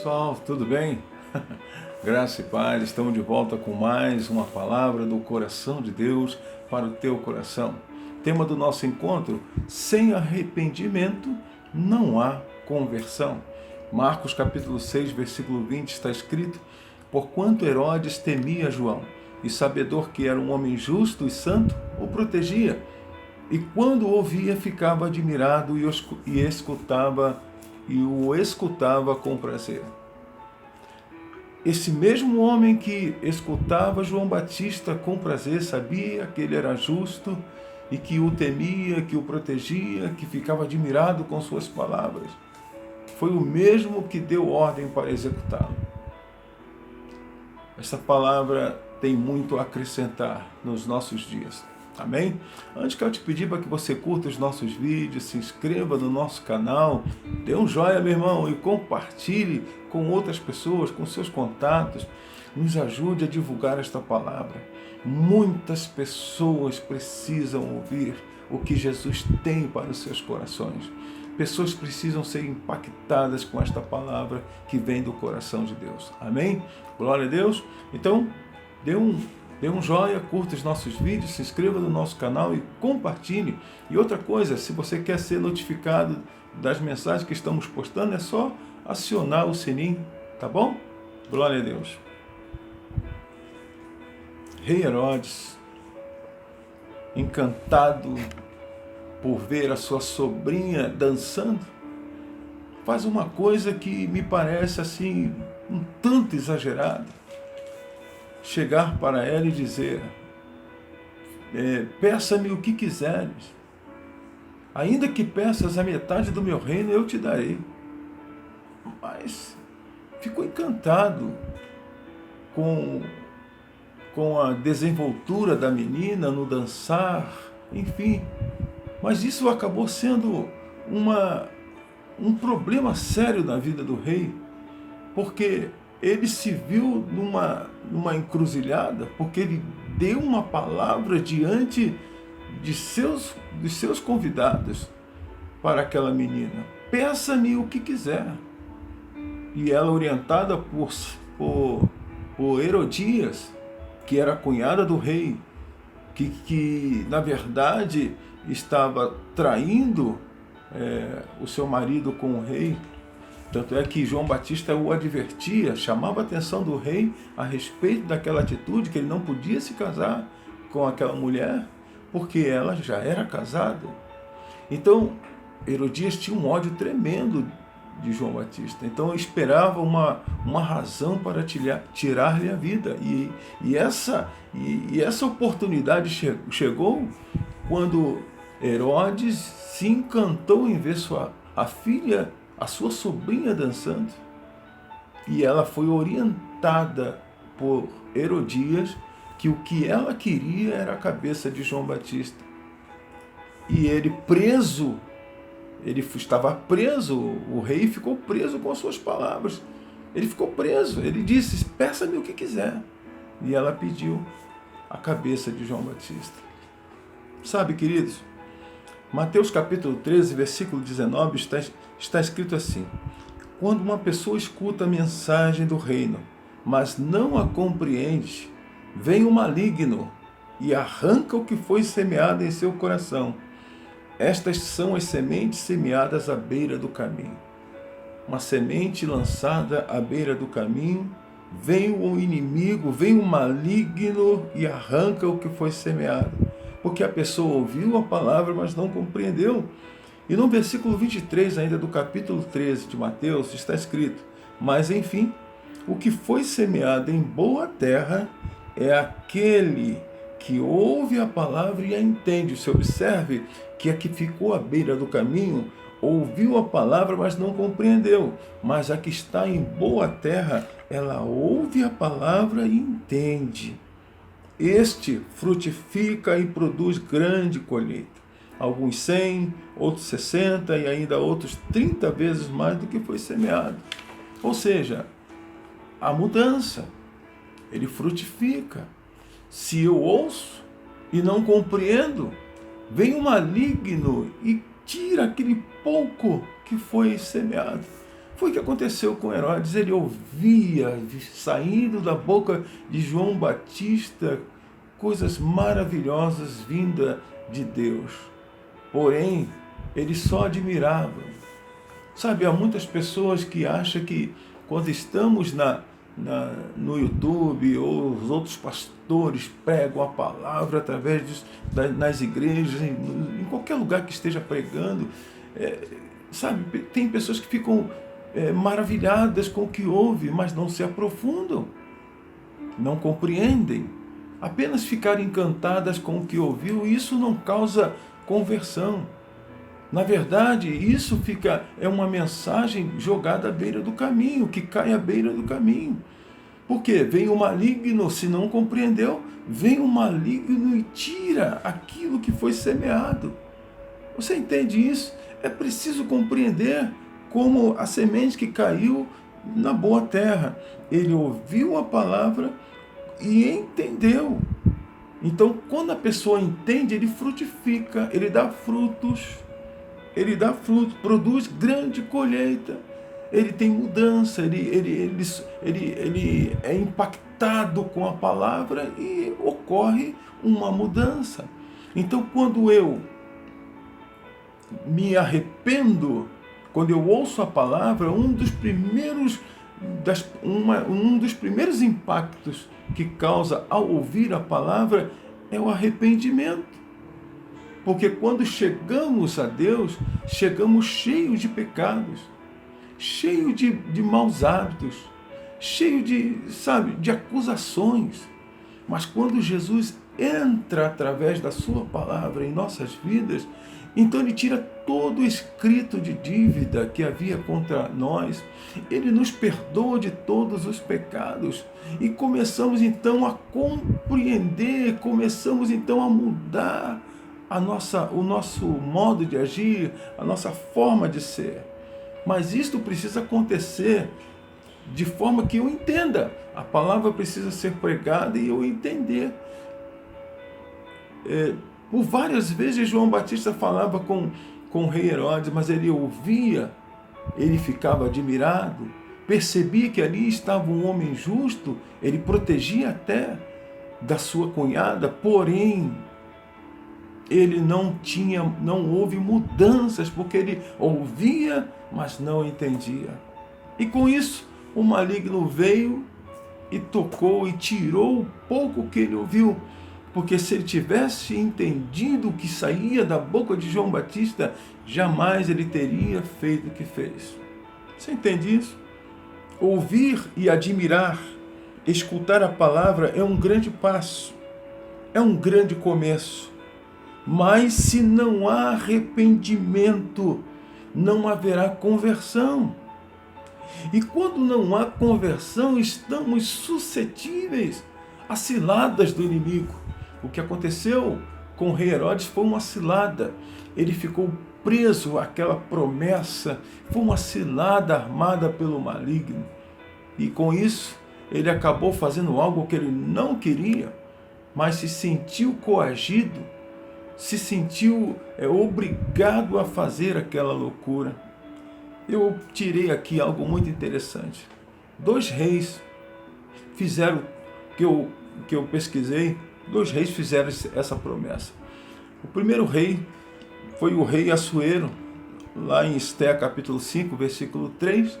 pessoal, tudo bem? Graça e paz, estamos de volta com mais uma palavra do coração de Deus para o teu coração. Tema do nosso encontro: sem arrependimento não há conversão. Marcos capítulo 6, versículo 20 está escrito: porquanto Herodes temia João, e sabedor que era um homem justo e santo, o protegia. E quando o ouvia, ficava admirado e o escutava com prazer. Esse mesmo homem que escutava João Batista com prazer, sabia que ele era justo e que o temia, que o protegia, que ficava admirado com suas palavras, foi o mesmo que deu ordem para executá-lo. Essa palavra tem muito a acrescentar nos nossos dias. Amém? Antes que eu te pedir para que você curta os nossos vídeos, se inscreva no nosso canal, dê um joinha, meu irmão, e compartilhe com outras pessoas, com seus contatos. Nos ajude a divulgar esta palavra. Muitas pessoas precisam ouvir o que Jesus tem para os seus corações. Pessoas precisam ser impactadas com esta palavra que vem do coração de Deus. Amém? Glória a Deus. Então, dê um joinha, curta os nossos vídeos, se inscreva no nosso canal e compartilhe. E outra coisa, se você quer ser notificado das mensagens que estamos postando, é só acionar o sininho, tá bom? Glória a Deus. Rei Herodes, encantado por ver a sua sobrinha dançando, faz uma coisa que me parece assim um tanto exagerada. Chegar para ela e dizer: peça-me o que quiseres, ainda que peças a metade do meu reino, eu te darei. Mas ficou encantado com a desenvoltura da menina no dançar, enfim. Mas isso acabou sendo um problema sério na vida do rei, porque ele se viu numa encruzilhada, porque ele deu uma palavra diante de seus convidados para aquela menina: peça-me o que quiser. E ela, orientada por Herodias, que era a cunhada do rei, que na verdade estava traindo o seu marido com o rei. Tanto é que João Batista o advertia, chamava a atenção do rei a respeito daquela atitude, que ele não podia se casar com aquela mulher, porque ela já era casada. Então, Herodias tinha um ódio tremendo de João Batista. Então, esperava uma razão para tirar-lhe a vida. E essa oportunidade chegou quando Herodes se encantou em ver a sua sobrinha dançando, e ela foi orientada por Herodias que o que ela queria era a cabeça de João Batista. E ele estava preso, o rei ficou preso com as suas palavras. Ele ficou preso, ele disse: peça-me o que quiser. E ela pediu a cabeça de João Batista. Sabe, queridos, Mateus capítulo 13, versículo 19, está escrito assim: quando uma pessoa escuta a mensagem do reino, mas não a compreende, vem o maligno e arranca o que foi semeado em seu coração. Estas são as sementes semeadas à beira do caminho. Uma semente lançada à beira do caminho, vem o inimigo, vem o maligno e arranca o que foi semeado. Porque a pessoa ouviu a palavra, mas não compreendeu. E no versículo 23 ainda do capítulo 13 de Mateus está escrito: mas enfim, o que foi semeado em boa terra é aquele que ouve a palavra e a entende. Você observe que a que ficou à beira do caminho ouviu a palavra, mas não compreendeu. Mas a que está em boa terra, ela ouve a palavra e entende. Este frutifica e produz grande colheita. Alguns 100, outros 60 e ainda outros 30 vezes mais do que foi semeado. Ou seja, a mudança, ele frutifica. Se eu ouço e não compreendo, vem o maligno e tira aquele pouco que foi semeado. Foi o que aconteceu com Herodes. Ele ouvia, saindo da boca de João Batista, coisas maravilhosas vindas de Deus. Porém, ele só admirava. Sabe, há muitas pessoas que acham que quando estamos no YouTube, ou os outros pastores pregam a palavra através nas igrejas, em qualquer lugar que esteja pregando, sabe, tem pessoas que ficam maravilhadas com o que ouve, mas não se aprofundam, não compreendem, apenas ficarem encantadas com o que ouviu. Isso não causa conversão. Na verdade, isso é uma mensagem jogada à beira do caminho, que cai à beira do caminho. Porque vem o maligno, se não compreendeu, vem o maligno e tira aquilo que foi semeado. Você entende isso? É preciso compreender como a semente que caiu na boa terra. Ele ouviu a palavra e entendeu. Então, quando a pessoa entende, ele frutifica, ele dá frutos, produz grande colheita, ele tem mudança, ele é impactado com a palavra e ocorre uma mudança. Então, quando eu me arrependo, quando eu ouço a palavra, um dos primeiros impactos que causa ao ouvir a palavra é o arrependimento. Porque quando chegamos a Deus, chegamos cheios de pecados, cheios de maus hábitos, cheios de acusações. Mas quando Jesus entra através da sua palavra em nossas vidas, então ele tira todo o escrito de dívida que havia contra nós, ele nos perdoa de todos os pecados e começamos então a compreender, começamos então a mudar o nosso modo de agir, a nossa forma de ser. Mas isto precisa acontecer de forma que eu entenda. A palavra precisa ser pregada e eu entender. Por várias vezes João Batista falava com o rei Herodes, mas ele ouvia, ele ficava admirado, percebia que ali estava um homem justo, ele protegia até da sua cunhada, porém ele não houve mudanças, porque ele ouvia, mas não entendia. E com isso, o maligno veio e tocou e tirou o pouco que ele ouviu. Porque se ele tivesse entendido o que saía da boca de João Batista, jamais ele teria feito o que fez. Você entende isso? Ouvir e admirar, escutar a palavra é um grande passo, é um grande começo. Mas se não há arrependimento, não haverá conversão. E quando não há conversão, estamos suscetíveis a ciladas do inimigo. O que aconteceu com o rei Herodes foi uma cilada. Ele ficou preso àquela promessa, foi uma cilada armada pelo maligno. E com isso, ele acabou fazendo algo que ele não queria, mas se sentiu coagido, se sentiu obrigado a fazer aquela loucura. Eu tirei aqui algo muito interessante. 2 reis fizeram, que eu pesquisei, 2 reis fizeram essa promessa. O primeiro rei foi o rei Assuero, lá em Esté capítulo 5, versículo 3,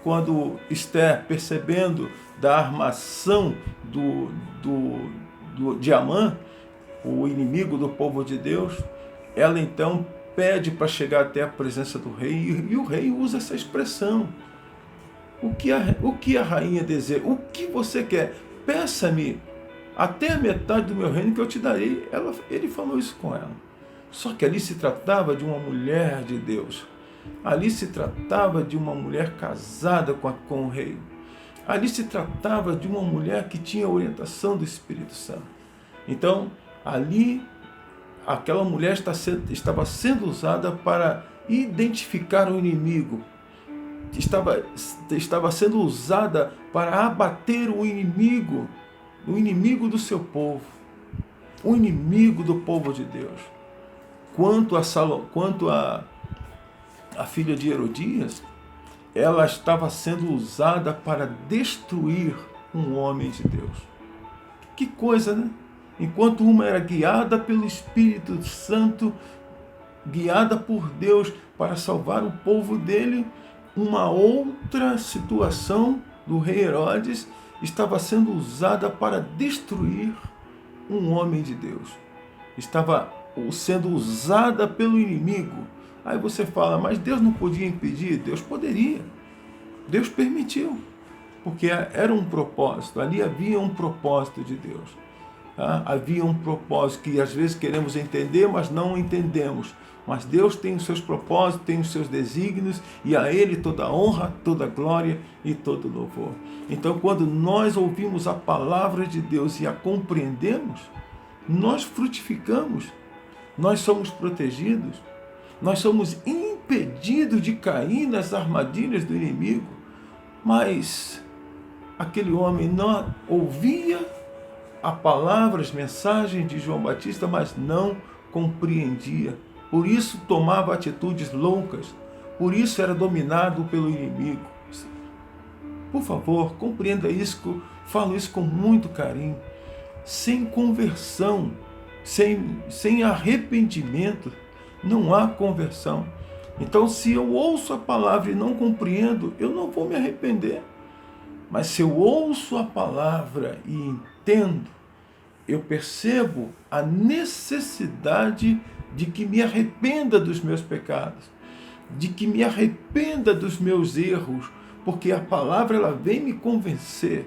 quando Esté, percebendo da armação de Amã, o inimigo do povo de Deus, ela então pede para chegar até a presença do rei, e o rei usa essa expressão. O que a rainha deseja? O que você quer? Peça-me até a metade do meu reino que eu te darei. Ele falou isso com ela. Só que ali se tratava de uma mulher de Deus. Ali se tratava de uma mulher casada com o rei. Ali se tratava de uma mulher que tinha orientação do Espírito Santo. Então, ali, aquela mulher estava sendo usada para identificar o inimigo. Estava sendo usada para abater o inimigo do seu povo, o inimigo do povo de Deus. Quanto a filha de Herodias, ela estava sendo usada para destruir um homem de Deus. Que coisa, né? Enquanto uma era guiada pelo Espírito Santo, guiada por Deus para salvar o povo dele, uma outra situação do rei Herodes estava sendo usada para destruir um homem de Deus. Estava sendo usada pelo inimigo. Aí você fala, mas Deus não podia impedir? Deus poderia. Deus permitiu. Porque era um propósito, ali havia um propósito de Deus. Tá? Havia um propósito que às vezes queremos entender, mas não entendemos. Mas Deus tem os seus propósitos, tem os seus desígnios, e a Ele toda honra, toda glória e todo louvor. Então, quando nós ouvimos a palavra de Deus e a compreendemos, nós frutificamos, nós somos protegidos, nós somos impedidos de cair nas armadilhas do inimigo. Mas aquele homem não ouvia a palavra, as mensagens de João Batista, mas não compreendia. Por isso tomava atitudes loucas, por isso era dominado pelo inimigo. Por favor, compreenda isso, falo isso com muito carinho. Sem conversão, sem arrependimento, não há conversão. Então, se eu ouço a palavra e não compreendo, eu não vou me arrepender. Mas se eu ouço a palavra e entendo, eu percebo a necessidade de que me arrependa dos meus pecados, de que me arrependa dos meus erros, porque a palavra ela vem me convencer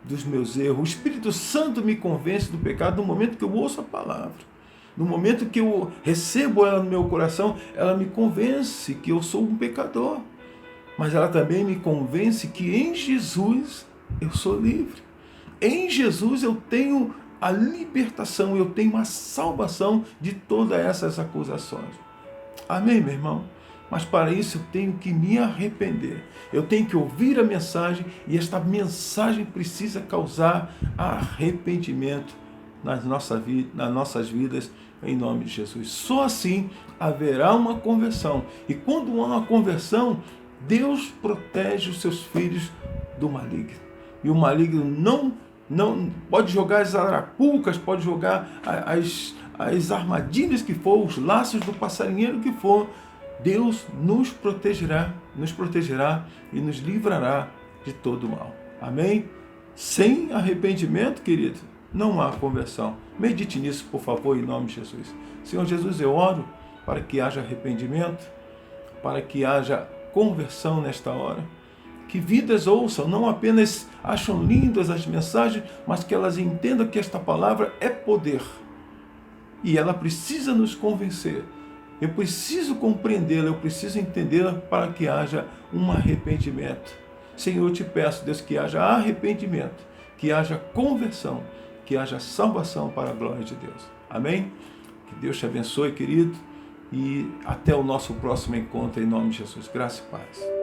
dos meus erros. O Espírito Santo me convence do pecado no momento que eu ouço a palavra. No momento que eu recebo ela no meu coração, ela me convence que eu sou um pecador. Mas ela também me convence que em Jesus eu sou livre. Em Jesus eu tenho a libertação, eu tenho a salvação de todas essas acusações. Amém, meu irmão? Mas para isso eu tenho que me arrepender. Eu tenho que ouvir a mensagem e esta mensagem precisa causar arrependimento nas nossas vidas, em nome de Jesus. Só assim haverá uma conversão. E quando há uma conversão, Deus protege os seus filhos do maligno. E o maligno não pode jogar as arapucas, pode jogar as armadilhas que for, os laços do passarinheiro que for. Deus nos protegerá e nos livrará de todo mal. Amém? Sem arrependimento, querido, não há conversão. Medite nisso, por favor, em nome de Jesus. Senhor Jesus, eu oro para que haja arrependimento, para que haja conversão nesta hora. Que vidas ouçam, não apenas acham lindas as mensagens, mas que elas entendam que esta palavra é poder. E ela precisa nos convencer. Eu preciso compreendê-la, eu preciso entendê-la para que haja um arrependimento. Senhor, eu te peço, Deus, que haja arrependimento, que haja conversão, que haja salvação para a glória de Deus. Amém? Que Deus te abençoe, querido, e até o nosso próximo encontro, em nome de Jesus. Graça e paz.